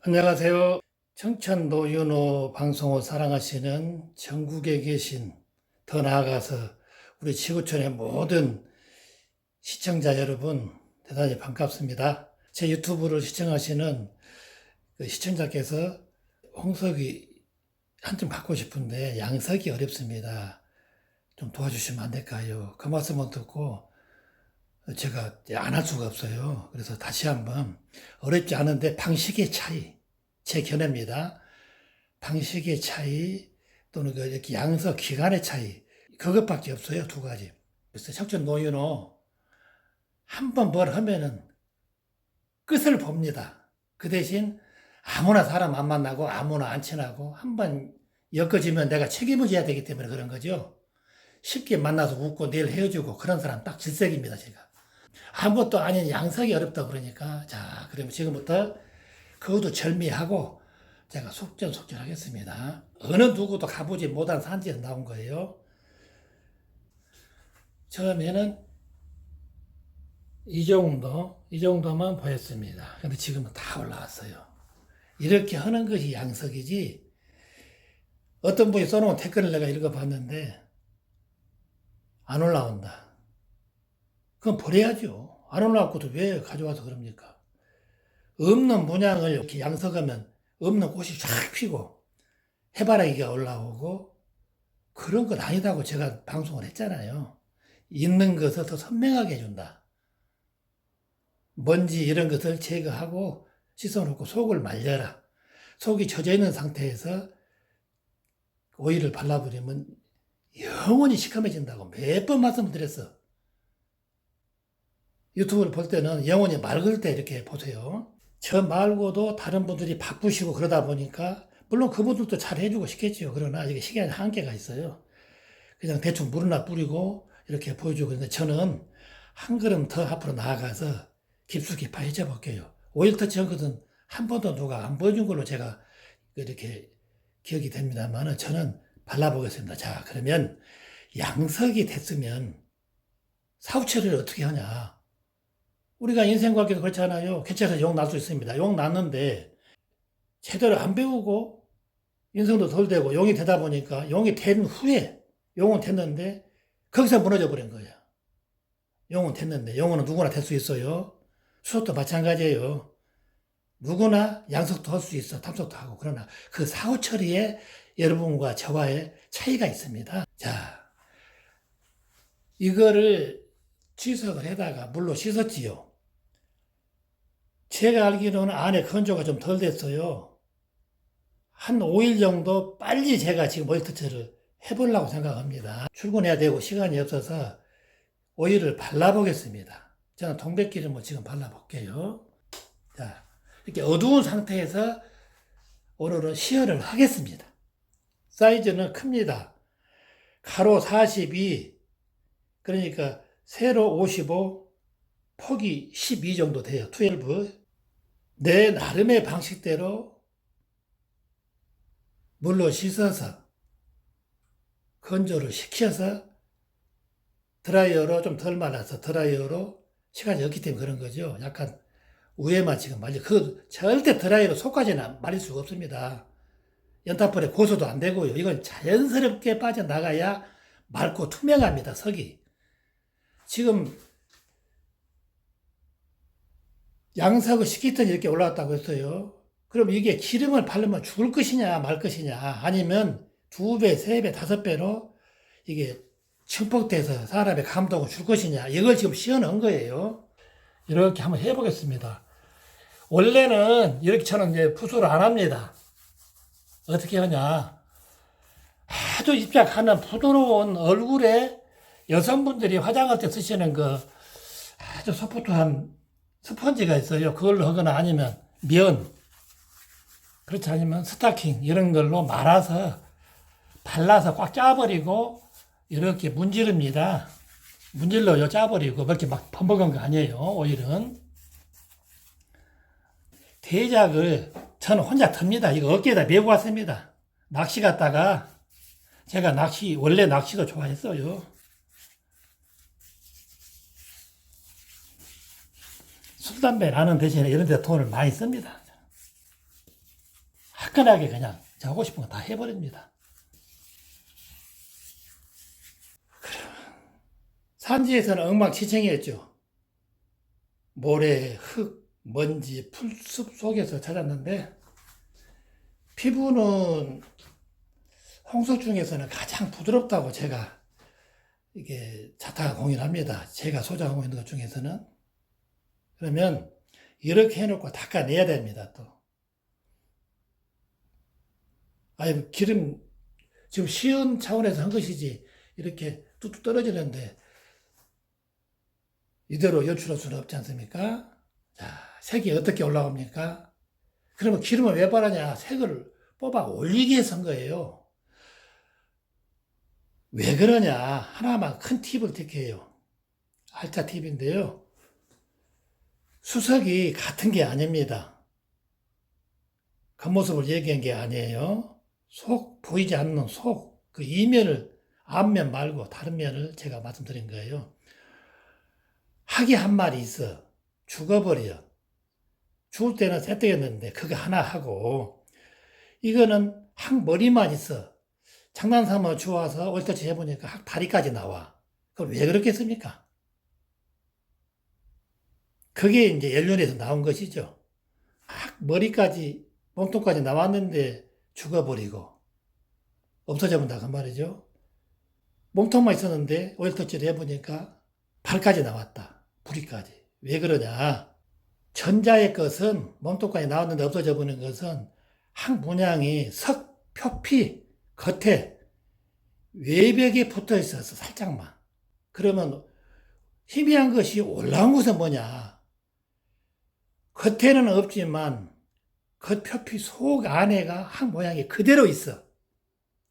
안녕하세요. 청천 노윤호 방송을 사랑하시는 전국에 계신, 더 나아가서 우리 지구촌의 모든 시청자 여러분, 대단히 반갑습니다. 제 유튜브를 시청하시는 그 시청자께서 홍석이 한 점 갖고 싶은데 양석이 어렵습니다. 좀 도와주시면 안 될까요? 그 말씀을 듣고 제가 안 할 수가 없어요. 그래서 다시 한번, 어렵지 않은데 방식의 차이, 제 견해입니다. 방식의 차이 또는 그 이렇게 양서 기간의 차이, 그것밖에 없어요. 두 가지. 그래서 척전 노윤호 한 번 뭘 하면은 끝을 봅니다. 그 대신 아무나 사람 안 만나고 아무나 안 친하고 한 번 엮어지면 내가 책임을 져야 되기 때문에 그런 거죠. 쉽게 만나서 웃고 내일 헤어지고 그런 사람 딱 질색입니다. 제가 아무것도 아닌 양석이 어렵다 그러니까, 자, 그러면 지금부터 그것도 절미하고 제가 속전속결하겠습니다. 어느 누구도 가보지 못한 산지에서 나온 거예요. 처음에는 이 정도만 보였습니다. 근데 지금은 다 올라왔어요. 이렇게 하는 것이 양석이지, 어떤 분이 써놓은 댓글을 내가 읽어봤는데 안 올라온다. 그럼 버려야죠. 안 올라왔고도 왜 가져와서 그럽니까? 없는 문양을 이렇게 양석하면 없는 꽃이 쫙 피고 해바라기가 올라오고 그런 건 아니다고 제가 방송을 했잖아요. 있는 것을 더 선명하게 해준다. 먼지 이런 것을 제거하고 씻어놓고 속을 말려라. 속이 젖어 있는 상태에서 오일을 발라버리면 영원히 시커매진다고 몇 번 말씀을 드렸어. 유튜브를 볼 때는 영원히 맑을 때 이렇게 보세요. 저 말고도 다른 분들이 바쁘시고 그러다 보니까 물론 그분들도 잘 해주고 싶겠지요. 그러나 이게 시간에 한계가 있어요. 그냥 대충 물 하나 뿌리고 이렇게 보여주고 있는데, 저는 한 걸음 더 앞으로 나아가서 깊숙이 파헤쳐 볼게요. 오일 터치 한 것은 한 번도 누가 안 보여준 걸로 제가 이렇게 기억이 됩니다만, 저는 발라보겠습니다. 자, 그러면 양석이 됐으면 사후 처리를 어떻게 하냐. 우리가 인생관계도 그렇잖아요. 개체에서 용 날 수 있습니다. 용 났는데 제대로 안 배우고 인성도 덜 되고 용이 되다 보니까, 용이 된 후에 용은 됐는데 거기서 무너져 버린 거예요. 용은 됐는데, 용은 누구나 될 수 있어요. 수업도 마찬가지예요. 누구나 양석도 할 수 있어. 탐석도 하고. 그러나 그 사후 처리에 여러분과 저와의 차이가 있습니다. 자, 이거를 지석을 해다가 물로 씻었지요. 제가 알기로는 안에 건조가 좀 덜 됐어요. 한 5일 정도 빨리 제가 지금 모이터처를 해보려고 생각합니다. 출근해야 되고 시간이 없어서 오일을 발라보겠습니다. 저는 동백기름을 지금 발라볼게요. 자, 이렇게 어두운 상태에서 오늘은 시연을 하겠습니다. 사이즈는 큽니다. 가로 42, 그러니까 세로 55, 폭이 12 정도 돼요. 12. 내 나름의 방식대로 물로 씻어서 건조를 시켜서 드라이어로, 좀 덜 말아서 드라이어로, 시간이 없기 때문에 그런 거죠. 약간 위에만 지금 말려. 절대 드라이어로 속까지는 말릴 수가 없습니다. 연탄불에 고소도 안 되고요. 이건 자연스럽게 빠져나가야 맑고 투명합니다. 석이. 지금 양석을 시키더니 이렇게 올라왔다고 했어요. 그럼 이게 기름을 바르면 죽을 것이냐 말 것이냐, 아니면 2배, 3배, 5배로 이게 증폭돼서 사람의 감동을 줄 것이냐, 이걸 지금 시연한 거예요. 이렇게 한번 해보겠습니다. 원래는 이렇게 저는 이제 푸수를 안 합니다. 어떻게 하냐. 아주 입작하는 부드러운 얼굴에 여성분들이 화장할 때 쓰시는 그 아주 소프트한 스펀지가 있어요. 그걸로 하거나 아니면 면, 그렇지 않으면 스타킹 이런 걸로 말아서 발라서 꽉 짜버리고 이렇게 문지릅니다. 문질러요. 짜버리고. 그렇게 막 범벅한 거 아니에요. 오일은. 대작을 저는 혼자 듭니다. 이거 어깨에다 메고 왔습니다. 낚시 갔다가, 제가 원래 낚시도 좋아했어요. 술, 담배 나는 대신에 이런 데 돈을 많이 씁니다. 화끈하게 그냥 하고 싶은 거 다 해버립니다. 산지에서는 엉망진창이었죠. 모래, 흙, 먼지, 풀숲 속에서 찾았는데 피부는 홍석 중에서는 가장 부드럽다고 제가 이게 자타가 공인합니다. 제가 소장하고 있는 것 중에서는. 그러면 이렇게 해놓고 닦아내야 됩니다. 또 아니 기름 지금 쉬운 차원에서 한 것이지 이렇게 뚝뚝 떨어지는데 이대로 연출할 수는 없지 않습니까? 자, 색이 어떻게 올라갑니까? 그러면 기름을 왜 바르냐? 색을 뽑아 올리기 위해서 한 거예요. 왜 그러냐? 하나만 큰 팁을 드릴게요. 알짜 팁인데요. 수석이 같은 게 아닙니다. 겉모습을 얘기한 게 아니에요. 속, 보이지 않는 속, 그 이면을, 앞면 말고 다른 면을 제가 말씀드린 거예요. 학이 한 마리 있어. 죽어버려. 죽을 때는 쎄뜨였는데 그거 하나 하고, 이거는 학 머리만 있어. 장난삼아 주워서 얼떨치 해보니까 학 다리까지 나와. 그럼 왜 그렇겠습니까? 그게 이제 연륜에서 나온 것이죠. 학 머리까지, 몸통까지 나왔는데 죽어버리고, 없어져 본다, 그 말이죠. 몸통만 있었는데 얼떨치를 해보니까 발까지 나왔다. 부리까지. 왜 그러냐? 전자의 것은 몸통까지 나왔는데 없어져 버리는 것은 학 문양이 석, 표피, 겉에 외벽에 붙어 있어서 살짝만. 그러면 희미한 것이 올라온 것은 뭐냐? 겉에는 없지만 겉표피 속 안에가 학 모양이 그대로 있어.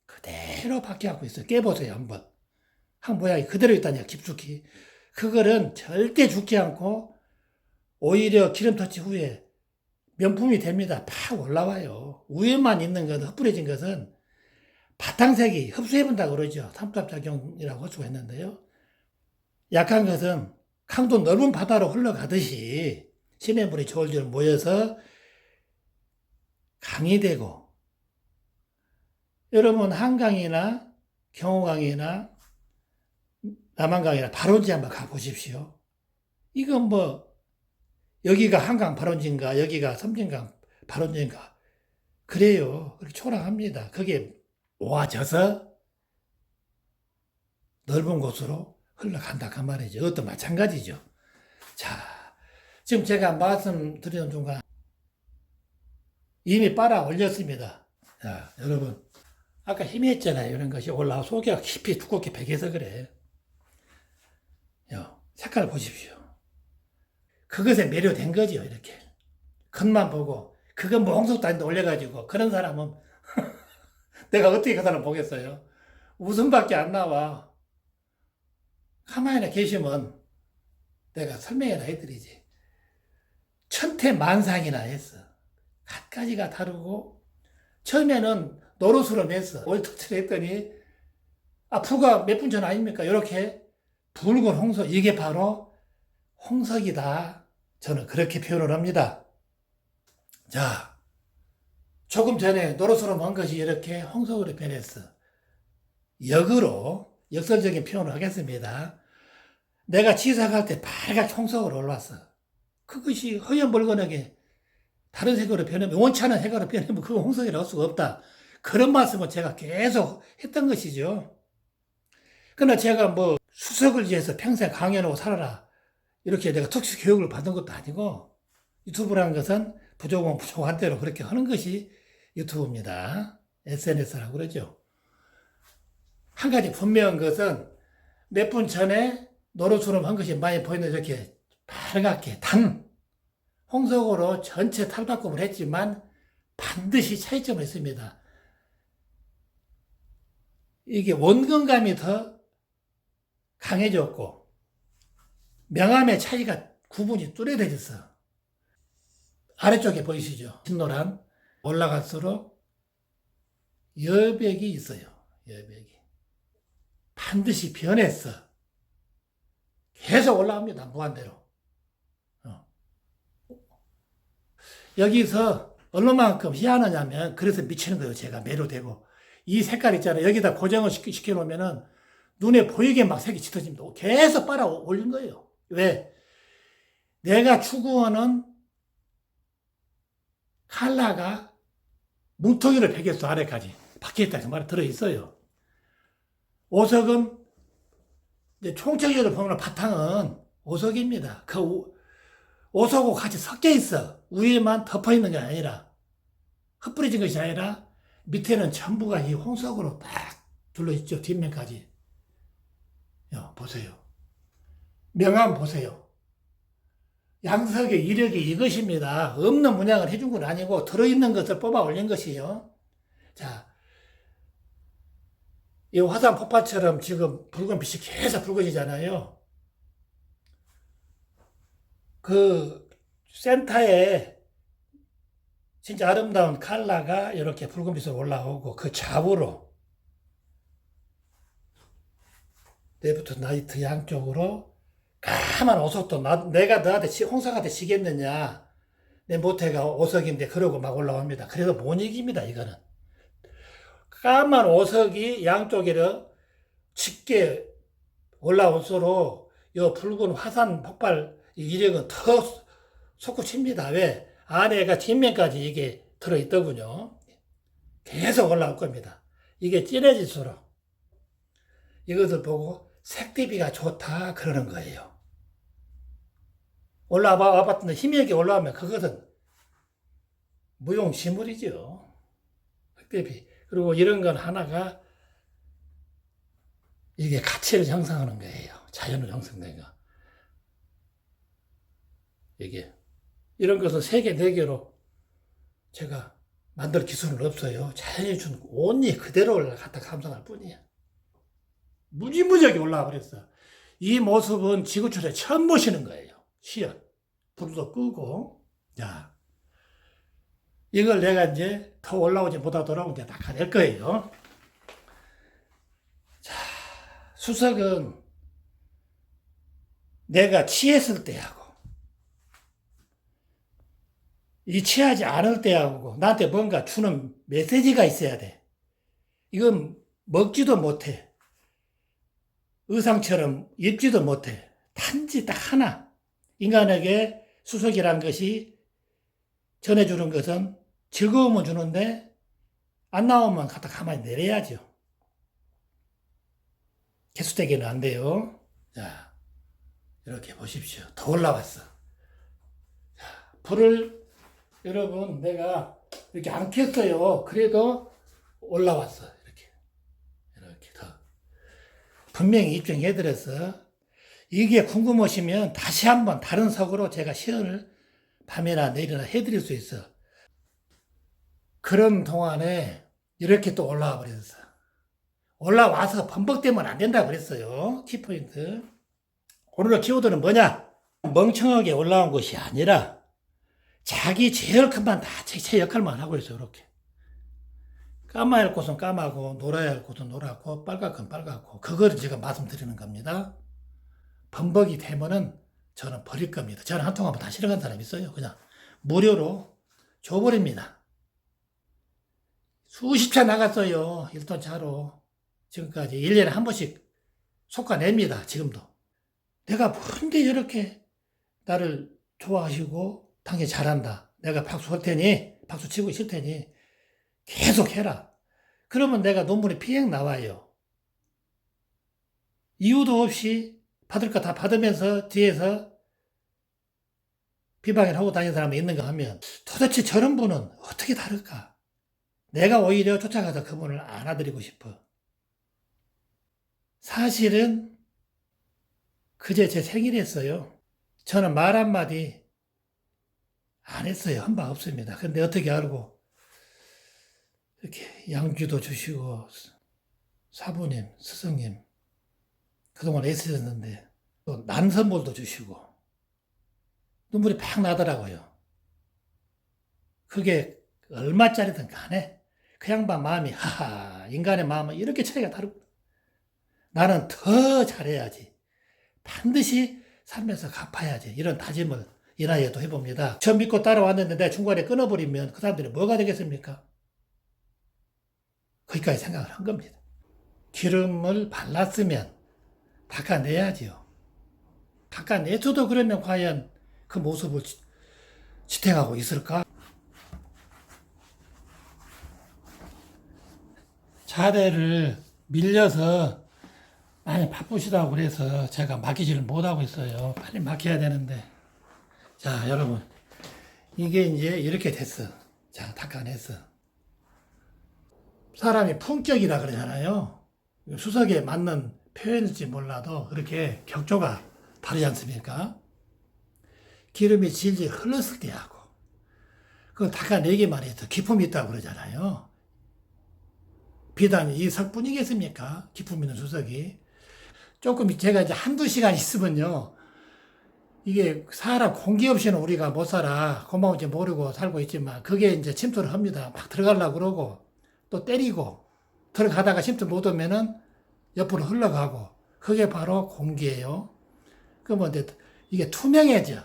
그대로 바뀌어갖고 있어. 깨보세요, 한번. 학 모양이 그대로 있다니까, 깊숙이. 그거는 절대 죽지 않고 오히려 기름 터치 후에 명품이 됩니다. 팍 올라와요. 위에만 있는 것, 흩뿌려진 것은 바탕색이 흡수해본다고 그러죠. 삼투압작용이라고 할 수가 있는데요. 약한 것은 강도 넓은 바다로 흘러가듯이 시냇물이 졸졸 모여서 강이 되고, 여러분 한강이나 경호강이나 남한강이나 발원지 한번 가보십시오. 이건 뭐 여기가 한강 발원지인가 여기가 섬진강 발원지인가 그래요. 그렇게 초락합니다. 그게 모아져서 넓은 곳으로 흘러간다 그 말이죠. 그것도 마찬가지죠. 자, 지금 제가 말씀드리는 중간 이미 빨아 올렸습니다. 자, 여러분 아까 희미했잖아요. 이런 것이 올라와 속이 깊이 두껍게 배겨서 그래. 색깔을 보십시오. 그것에 매료된 거죠. 이렇게 겉만 보고 그건 뭐 홍석도 아닌데 올려가지고 그런 사람은 내가 어떻게 그 사람 보겠어요? 웃음밖에 안 나와. 가만히 계시면 내가 설명이나 해드리지. 천태만상이나 했어. 갖가지가 다르고 처음에는 노릇으로 했어. 얼터치를 했더니 불과 몇 분 전 아닙니까? 이렇게 붉은 홍석, 이게 바로 홍석이다. 저는 그렇게 표현을 합니다. 자, 조금 전에 노릇으로 한 것이 이렇게 홍석으로 변했어. 역으로 역설적인 표현을 하겠습니다. 내가 지사갈 때 빨갛게 홍석으로 올랐어. 그것이 허연벌건하게 다른 색으로 변하면, 원치 않은 색으로 변하면 그거 홍석이라고 할 수가 없다. 그런 말씀을 제가 계속 했던 것이죠. 그러나 제가 뭐 수석을 위해서 평생 강연하고 살아라 이렇게 내가 특수 교육을 받은 것도 아니고, 유튜브라는 것은 부족은 부족한 대로 그렇게 하는 것이 유튜브입니다. SNS라고 그러죠. 한 가지 분명한 것은 몇 분 전에 노릇처럼 한 것이 많이 보이는 이렇게 빨갛게 단 홍석으로 전체 탈바꿈을 했지만 반드시 차이점이 있습니다. 이게 원근감이 더 강해졌고 명암의 차이가 구분이 뚜렷해졌어. 아래쪽에 보이시죠? 흰노란 올라갈수록 여백이 있어요. 여백이 반드시 변했어. 계속 올라갑니다. 무한대로. 여기서 얼마만큼 희한하냐면, 그래서 미치는 거예요. 제가 매료되고. 이 색깔 있잖아요. 여기다 고정을 시켜놓으면은 눈에 보이게 막 색이 짙어집니다. 계속 빨아 올린 거예요. 왜? 내가 추구하는 컬러가 뭉텅이를 베겼어, 아래까지. 밖에 있다, 그 말이 들어있어요. 오석은, 이제 총적으로 보면 바탕은 오석입니다. 그 오석하고 같이 섞여 있어. 위에만 덮어 있는 게 아니라, 흩뿌려진 것이 아니라, 밑에는 전부가 이 홍석으로 딱 둘러있죠, 뒷면까지. 보세요. 명암 보세요. 양석의 이력이 이것입니다. 없는 문양을 해준 건 아니고 들어있는 것을 뽑아 올린 것이요. 자, 이 화산 폭발처럼 지금 붉은 빛이 계속 붉어지잖아요. 그 센터에 진짜 아름다운 컬러가 이렇게 붉은 빛으로 올라오고 그 좌우로 레프트 라이트 양쪽으로 까만 오석도 내가 너한테 홍석한테 지겠느냐. 내 모태가 오석인데 그러고 막 올라옵니다. 그래서 못 이깁니다. 이거는. 까만 오석이 양쪽에 짙게 올라올수록 이 붉은 화산 폭발 이력은 더 솟구칩니다. 왜? 안에가 뒷면까지 이게 들어있더군요. 계속 올라올 겁니다. 이게 진해질수록 이것을 보고 색대비가 좋다 그러는 거예요. 올라와봤는데 힘이 있게 올라오면 그것은 무용지물이죠. 색대비. 그리고 이런 건 하나가 이게 가치를 형성하는 거예요. 자연을 형성된 거. 이게 이런 것은 3개, 4개로 제가 만들 기술은 없어요. 자연이 준 온리 그대로 갖다 감상할 뿐이야. 무지무지하게 올라와 버렸어. 이 모습은 지구촌에 처음 보시는 거예요. 시연. 불도 끄고. 자, 이걸 내가 이제 더 올라오지 못하도록 이제 닦아낼 거예요. 자, 수석은 내가 취했을 때하고 이 취하지 않을 때하고 나한테 뭔가 주는 메시지가 있어야 돼. 이건 먹지도 못해. 의상처럼 입지도 못해. 단지 딱 하나. 인간에게 수석이란 것이 전해주는 것은 즐거움을 주는데 안 나오면 갖다 가만히 내려야죠. 개수대기는 안 돼요. 자, 이렇게 보십시오. 더 올라왔어. 자, 불을 여러분 내가 이렇게 안 켰어요. 그래도 올라왔어. 이렇게 더. 분명히 입증해드렸어. 이게 궁금하시면 다시 한번 다른 석으로 제가 시연을 밤이나 내일이나 해드릴 수 있어. 그런 동안에 이렇게 또 올라와 버렸어. 올라와서 범벅되면 안 된다고 그랬어요. 키포인트. 오늘의 키워드는 뭐냐? 멍청하게 올라온 것이 아니라 자기 제일 큰만 다 제 역할만 하고 있어요. 이렇게. 까마야 할 곳은 까마고 노라야 할 곳은 노랗고 빨갛 건 빨갛고 그거를 제가 말씀드리는 겁니다. 범벅이 되면은 저는 버릴 겁니다. 저는 한 통하면 다 실어간 사람 있어요. 그냥 무료로 줘버립니다. 수십 차 나갔어요. 1톤 차로. 지금까지 1년에 한 번씩 솎아냅니다. 지금도. 내가 뭔데 이렇게 나를 좋아하시고 당연히 잘한다. 내가 박수 할 테니 박수 치고 있을 테니 계속 해라. 그러면 내가 논문에 피행 나와요. 이유도 없이 받을 거 다 받으면서 뒤에서 비방을 하고 다니는 사람이 있는가 하면 도대체 저런 분은 어떻게 다를까? 내가 오히려 쫓아가서 그분을 안아드리고 싶어. 사실은 그제 제 생일이었어요. 저는 말 한마디 안 했어요. 한 바 없습니다. 근데 어떻게 알고 이렇게 양주도 주시고 사부님, 스승님 그동안 애쓰셨는데 또 난 선물도 주시고 눈물이 팍 나더라고요. 그게 얼마짜리든 간에 그 양반 마음이 하하 인간의 마음은 이렇게 차이가 다르고 나는 더 잘해야지 반드시 살면서 갚아야지 이런 다짐을 이 나이에 또 해봅니다. 처음 믿고 따라왔는데 내가 중간에 끊어버리면 그 사람들이 뭐가 되겠습니까? 거기까지 생각을 한 겁니다. 기름을 발랐으면 닦아내야지요. 닦아내줘도 그러면 과연 그 모습을 지탱하고 있을까? 자대를 밀려서 많이 바쁘시다고 그래서 제가 맡기지를 못하고 있어요. 빨리 맡겨야 되는데. 자, 여러분. 이게 이제 이렇게 됐어. 자, 닦아냈어. 사람이 품격이라 그러잖아요. 수석에 맞는 표현일지 몰라도 그렇게 격조가 다르지 않습니까? 기름이 질질 흘렀을 때 하고, 그거 닦아내기만 해도 기품이 있다고 그러잖아요. 비단 이 석뿐이겠습니까? 기품 있는 수석이. 조금 제가 이제 한두 시간 있으면요. 이게 사람 공기 없이는 우리가 못 살아. 고마운지 모르고 살고 있지만 그게 이제 침투를 합니다. 막 들어가려고 그러고 또 때리고 들어가다가 침투 못 오면은 옆으로 흘러가고 그게 바로 공기예요. 그러면 이게 투명해져.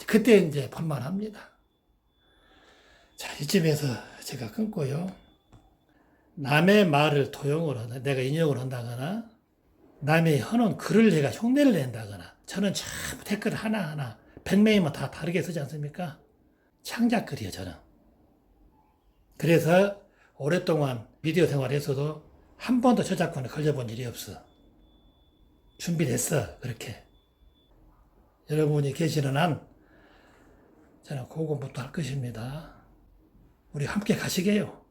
그때 이제 볼만합니다. 자, 이쯤에서 제가 끊고요. 남의 말을 도용을 한다. 내가 인용을 한다거나 남의 해놓은 글을 제가 흉내를 낸다거나 저는 참 댓글 하나하나 100명이면 다 다르게 쓰지 않습니까? 창작글이에요, 저는. 그래서 오랫동안 미디어 생활에서도 한 번도 저작권에 걸려본 일이 없어. 준비됐어, 그렇게. 여러분이 계시는 한 저는 고군분투 할 것입니다. 우리 함께 가시게요.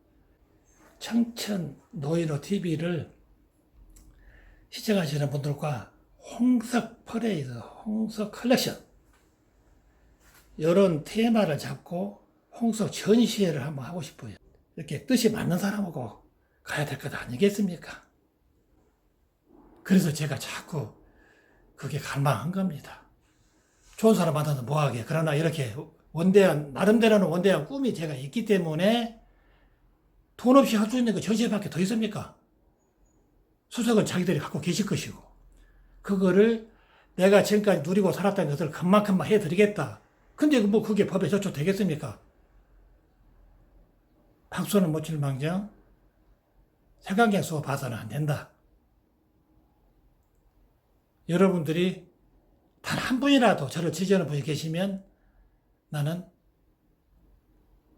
청천 노인호 TV를 시청하시는 분들과 홍석 퍼레이드, 홍석 컬렉션 이런 테마를 잡고 홍석 전시회를 한번 하고 싶어요. 이렇게 뜻이 맞는 사람하고 가야 될 것 아니겠습니까? 그래서 제가 자꾸 그게 갈망한 겁니다. 좋은 사람 만나서 뭐하게. 그러나 이렇게 원대한, 나름대로는 원대한 꿈이 제가 있기 때문에 돈 없이 할 수 있는 그 전시회밖에 더 있습니까? 수석은 자기들이 갖고 계실 것이고, 그거를 내가 지금까지 누리고 살았다는 것을 그만큼만 해드리겠다. 근데 뭐 그게 법에 저촉되겠습니까? 박수는 못 칠 망정, 색안경 쓰고 봐서는 안 된다. 여러분들이 단 한 분이라도 저를 지지하는 분이 계시면 나는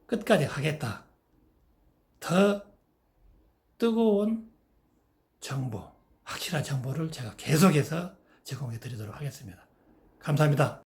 끝까지 가겠다. 더 뜨거운 정보, 확실한 정보를 제가 계속해서 제공해 드리도록 하겠습니다. 감사합니다.